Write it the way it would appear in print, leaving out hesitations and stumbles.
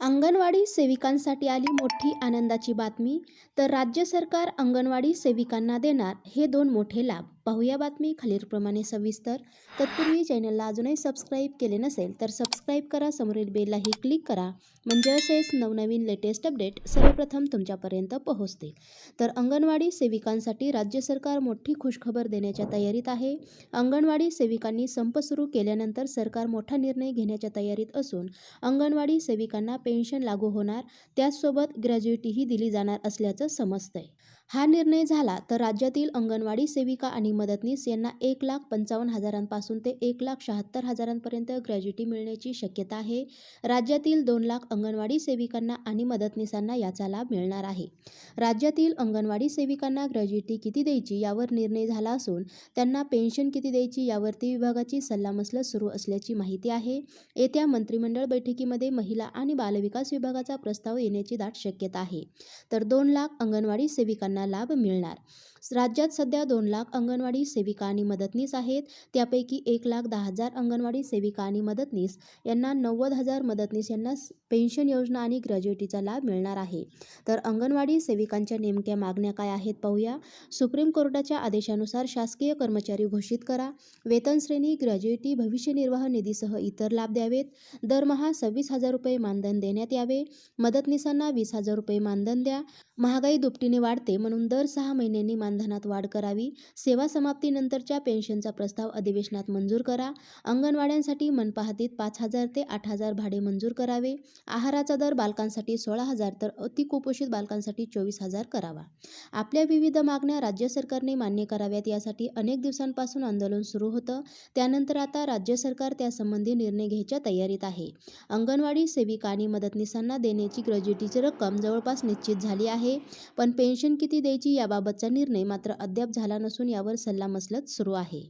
अंगणवाडी सेविकांसाठी आली मोठी आनंदाची बातमी. तर राज्य सरकार अंगणवाडी सेविकांना देणार हे 2 मोठे लाभ. पाहूया बातमी खालीलप्रमाणे सविस्तर. तत्पूर्वी चॅनलला अजूनही सबस्क्राईब केले नसेल तर सबस्क्राईब करा, समोरील बेललाही क्लिक करा, म्हणजे असेच नवनवीन लेटेस्ट अपडेट सर्वप्रथम तुमच्यापर्यंत पोहोचतील. तर अंगणवाडी सेविकांसाठी राज्य सरकार मोठी खुशखबर देण्याच्या तयारीत आहे. अंगणवाडी सेविकांनी संप सुरू केल्यानंतर सरकार मोठा निर्णय घेण्याच्या तयारीत असून अंगणवाडी सेविकांना पेन्शन लागू होणार, त्याचसोबत ग्रॅज्युइटीही दिली जाणार असल्याचं समजतंय. हा निर्णय झाला तर राज्यातील अंगणवाडी सेविका आणि मदतनीस यांना 1,55,000पासून ते 1,76,000पर्यंत ग्रॅज्युइटी मिळण्याची शक्यता आहे. राज्यातील 2,00,000 अंगणवाडी सेविकांना आणि मदतनीसांना याचा लाभ मिळणार आहे. राज्यातील अंगणवाडी सेविकांना ग्रॅज्युइटी किती द्यायची यावर निर्णय झाला असून त्यांना पेन्शन किती द्यायची यावरती विभागाची सल्लामसलत सुरू असल्याची माहिती आहे. येत्या मंत्रिमंडळ बैठकीमध्ये महिला आणि बालविकास विभागाचा प्रस्ताव येण्याची दाट शक्यता आहे. तर 2,00,000 अंगणवाडी सेविकांना लाभ मिळणार. राज्यात सध्या 2,00,000 अंगणवाडी सेविका आणि मदतनीस आहेत. त्यापैकी 1,10,000 अंगणवाडी सेविका आणि मदतनीस यांना 90,000 मदतनीस यांना पेन्शन योजना आणि ग्रॅज्युइटीचा लाभ मिळणार आहे. तर अंगणवाडी सेविकांच्या नेमक्या मागण्या काय आहेत पाहूया. सुप्रीम कोर्टाच्या आदेशानुसार शासकीय कर्मचारी घोषित करा. वेतन श्रेणी, ग्रॅज्युइटी, भविष्य निर्वाह निधीसह इतर लाभ द्यावेत. दरमहा 26,000 रुपये मानधन देण्यात यावे. मदतनीसांना 20,000 रुपये मानधन द्या. महागाई दुपटीने वाढते म्हणून दर 6 महिन्यांनी मानधनात वाढ करावी. सेवा समाप्तीनंतरच्या पेन्शनचा प्रस्ताव अधिवेशनात मंजूर करा. अंगणवाड्यांसाठी मनपा हद्दीत 5,000 ते 8,000 भाडे मंजूर करावे. आहाराचा दर बालकांसाठी 16,000 तर अतिकुपोषित बालकांसाठी 24,000 करावा. आपल्या विविध मागण्या राज्य सरकारने मान्य कराव्यात यासाठी अनेक दिवसांपासून आंदोलन सुरू होतं. त्यानंतर आता राज्य सरकार त्यासंबंधी निर्णय घ्यायच्या तयारीत आहे. अंगणवाडी सेविका आणि मदतनीसांना देण्याची ग्रॅज्युइटीची रक्कम जवळपास निश्चित झाली आहे. पण पेन्शन किती द्यायची याबाबतचा निर्णय मात्र अद्याप झाला नसून यावर सल्लामसलत सुरू आहे.